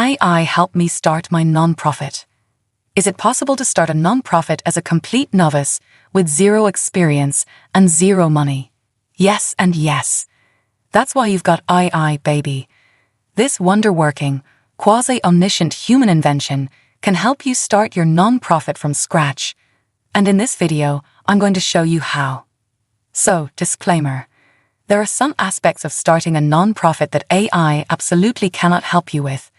AI helped me start my nonprofit. Is it possible to start a nonprofit as a complete novice with zero experience and zero money? Yes and yes. That's why you've got AI, baby. This wonder-working, quasi-omniscient human invention can help you start your nonprofit from scratch. And in this video, I'm going to show you how. So, disclaimer. There are some aspects of starting a nonprofit that AI absolutely cannot help you with,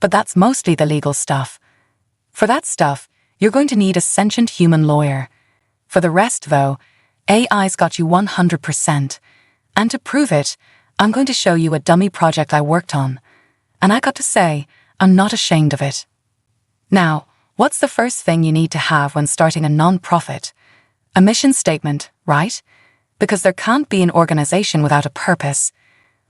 but that's mostly the legal stuff. For that stuff, you're going to need a sentient human lawyer. For the rest, though, AI's got you 100%. And to prove it, I'm going to show you a dummy project I worked on. And I got to say, I'm not ashamed of it. Now, what's the first thing you need to have when starting a nonprofit? A mission statement, right? Because there can't be an organization without a purpose.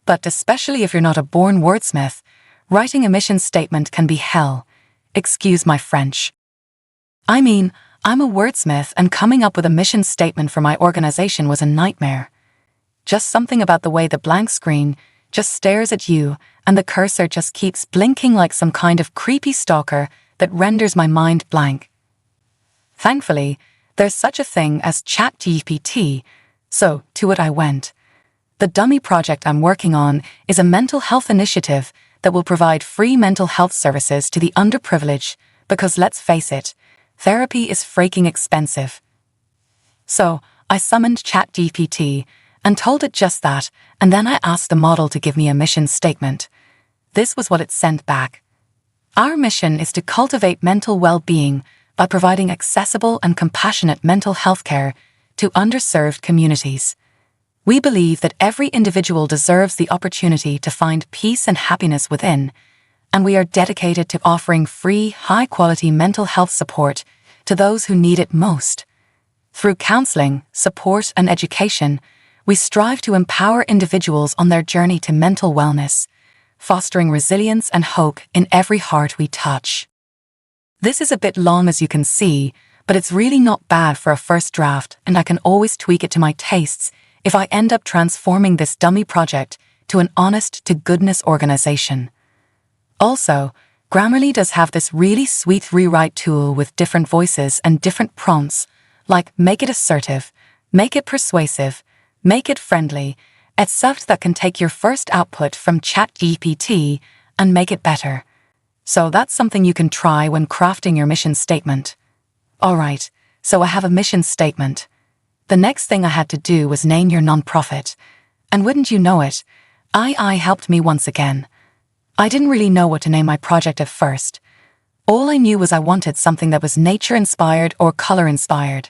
But especially if you're not a born wordsmith, writing a mission statement can be hell. Excuse my French. I mean, I'm a wordsmith and coming up with a mission statement for my organization was a nightmare. Just something about the way the blank screen just stares at you and the cursor just keeps blinking like some kind of creepy stalker that renders my mind blank. Thankfully, there's such a thing as ChatGPT, so to it I went. The dummy project I'm working on is a mental health initiative that will provide free mental health services to the underprivileged because let's face it, therapy is freaking expensive. So, I summoned ChatGPT and told it just that, and then I asked the model to give me a mission statement. This was what it sent back. Our mission is to cultivate mental well-being by providing accessible and compassionate mental health care to underserved communities. We believe that every individual deserves the opportunity to find peace and happiness within, and we are dedicated to offering free, high-quality mental health support to those who need it most. Through counseling, support, and education, we strive to empower individuals on their journey to mental wellness, fostering resilience and hope in every heart we touch. This is a bit long as you can see, but it's really not bad for a first draft, and I can always tweak it to my tastes if I end up transforming this dummy project to an honest-to-goodness organization. Also, Grammarly does have this really sweet rewrite tool with different voices and different prompts, like make it assertive, make it persuasive, make it friendly, etc. that can take your first output from ChatGPT and make it better. So that's something you can try when crafting your mission statement. Alright, so I have a mission statement. The next thing I had to do was name your nonprofit. And wouldn't you know it, AI helped me once again. I didn't really know what to name my project at first. All I knew was I wanted something that was nature-inspired or color-inspired.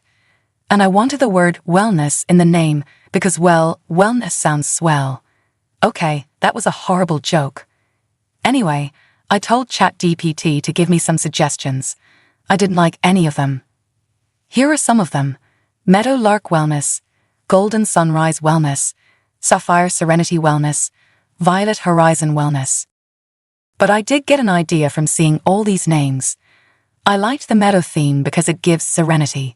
And I wanted the word wellness in the name because, well, wellness sounds swell. Okay, that was a horrible joke. Anyway, I told ChatGPT to give me some suggestions. I didn't like any of them. Here are some of them. Meadowlark Wellness, Golden Sunrise Wellness, Sapphire Serenity Wellness, Violet Horizon Wellness. But I did get an idea from seeing all these names. I liked the meadow theme because it gives serenity.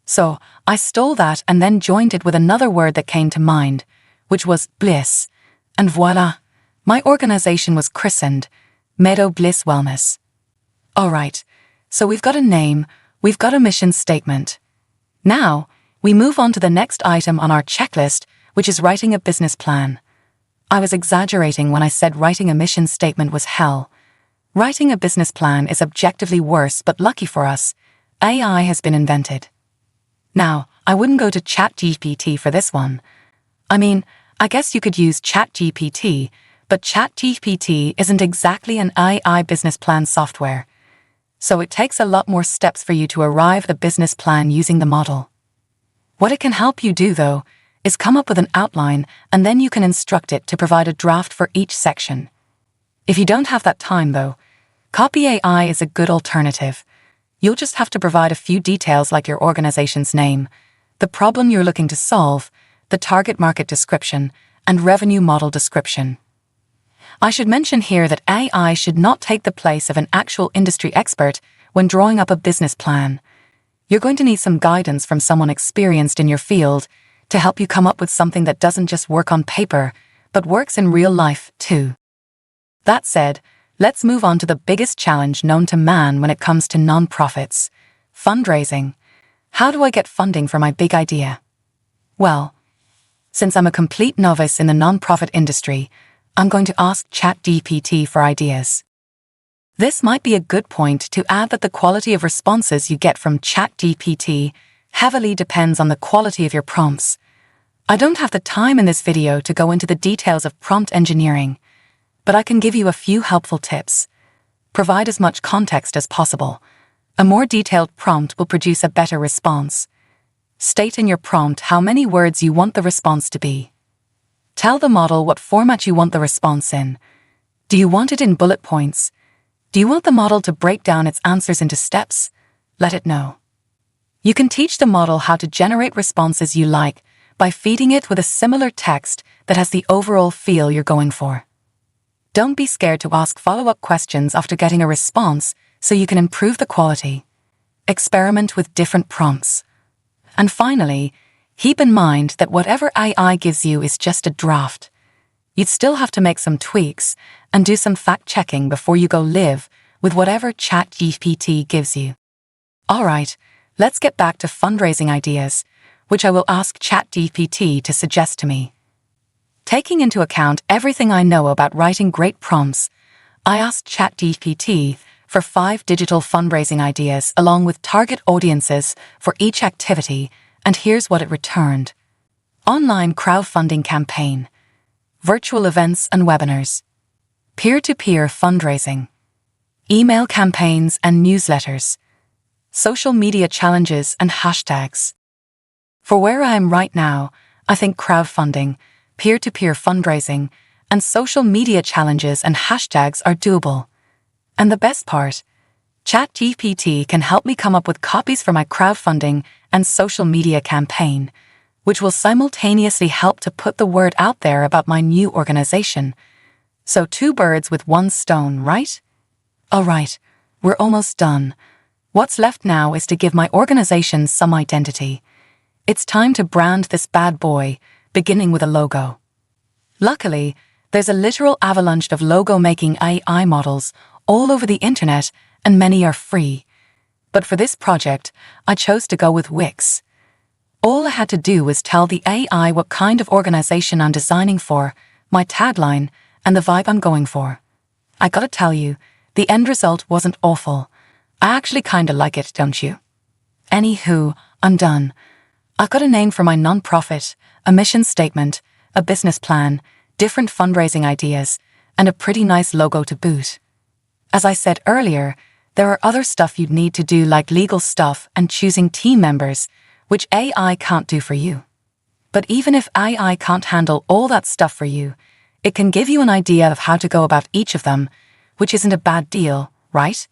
So I stole that and then joined it with another word that came to mind, which was bliss. And voila, my organization was christened Meadow Bliss Wellness. Alright, so we've got a name, we've got a mission statement. Now, we move on to the next item on our checklist, which is writing a business plan. I was exaggerating when I said writing a mission statement was hell. Writing a business plan is objectively worse, but lucky for us, AI has been invented. Now, I wouldn't go to ChatGPT for this one. I mean, I guess you could use ChatGPT, but ChatGPT isn't exactly an AI business plan software. So it takes a lot more steps for you to arrive at a business plan using the model. What it can help you do, though, is come up with an outline and then you can instruct it to provide a draft for each section. If you don't have that time, though, Copy AI is a good alternative. You'll just have to provide a few details like your organization's name, the problem you're looking to solve, the target market description, and revenue model description. I should mention here that AI should not take the place of an actual industry expert when drawing up a business plan. You're going to need some guidance from someone experienced in your field to help you come up with something that doesn't just work on paper, but works in real life too. That said, Let's move on to the biggest challenge known to man when it comes to nonprofits: fundraising. How do I get funding for my big idea? Well, since I'm a complete novice in the nonprofit industry, I'm going to ask ChatGPT for ideas. This might be a good point to add that the quality of responses you get from ChatGPT heavily depends on the quality of your prompts. I don't have the time in this video to go into the details of prompt engineering, but I can give you a few helpful tips. Provide as much context as possible. A more detailed prompt will produce a better response. State in your prompt how many words you want the response to be. Tell the model what format you want the response in. Do you want it in bullet points? Do you want the model to break down its answers into steps? Let it know. You can teach the model how to generate responses you like by feeding it with a similar text that has the overall feel you're going for. Don't be scared to ask follow-up questions after getting a response so you can improve the quality. Experiment with different prompts. And finally, keep in mind that whatever AI gives you is just a draft. You'd still have to make some tweaks and do some fact-checking before you go live with whatever ChatGPT gives you. Alright, let's get back to fundraising ideas, which I will ask ChatGPT to suggest to me. Taking into account everything I know about writing great prompts, I asked ChatGPT for 5 digital fundraising ideas along with target audiences for each activity, and here's what it returned. Online crowdfunding campaign, virtual events and webinars, peer-to-peer fundraising, email campaigns and newsletters, social media challenges and hashtags. For where I am right now, I think crowdfunding, peer-to-peer fundraising, and social media challenges and hashtags are doable. And the best part, ChatGPT can help me come up with copies for my crowdfunding and social media campaign, which will simultaneously help to put the word out there about my new organization. So 2 birds with 1 stone, right? Alright, we're almost done. What's left now is to give my organization some identity. It's time to brand this bad boy, beginning with a logo. Luckily, there's a literal avalanche of logo-making AI models all over the internet, and many are free. But for this project, I chose to go with Wix. All I had to do was tell the AI what kind of organization I'm designing for, my tagline, and the vibe I'm going for. I gotta tell you, the end result wasn't awful. I actually kinda like it, don't you? Anywho, I'm done. I've got a name for my nonprofit, a mission statement, a business plan, different fundraising ideas, and a pretty nice logo to boot. As I said earlier, there are other stuff you'd need to do like legal stuff and choosing team members, which AI can't do for you. But even if AI can't handle all that stuff for you, it can give you an idea of how to go about each of them, which isn't a bad deal, right?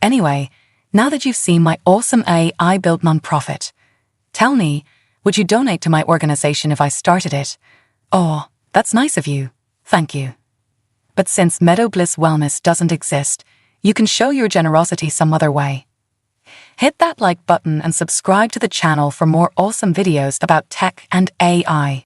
Anyway, now that you've seen my awesome AI-built nonprofit, tell me, would you donate to my organization if I started it? Oh, that's nice of you. Thank you. But since Meadow Bliss Wellness doesn't exist, you can show your generosity some other way. Hit that like button and subscribe to the channel for more awesome videos about tech and AI.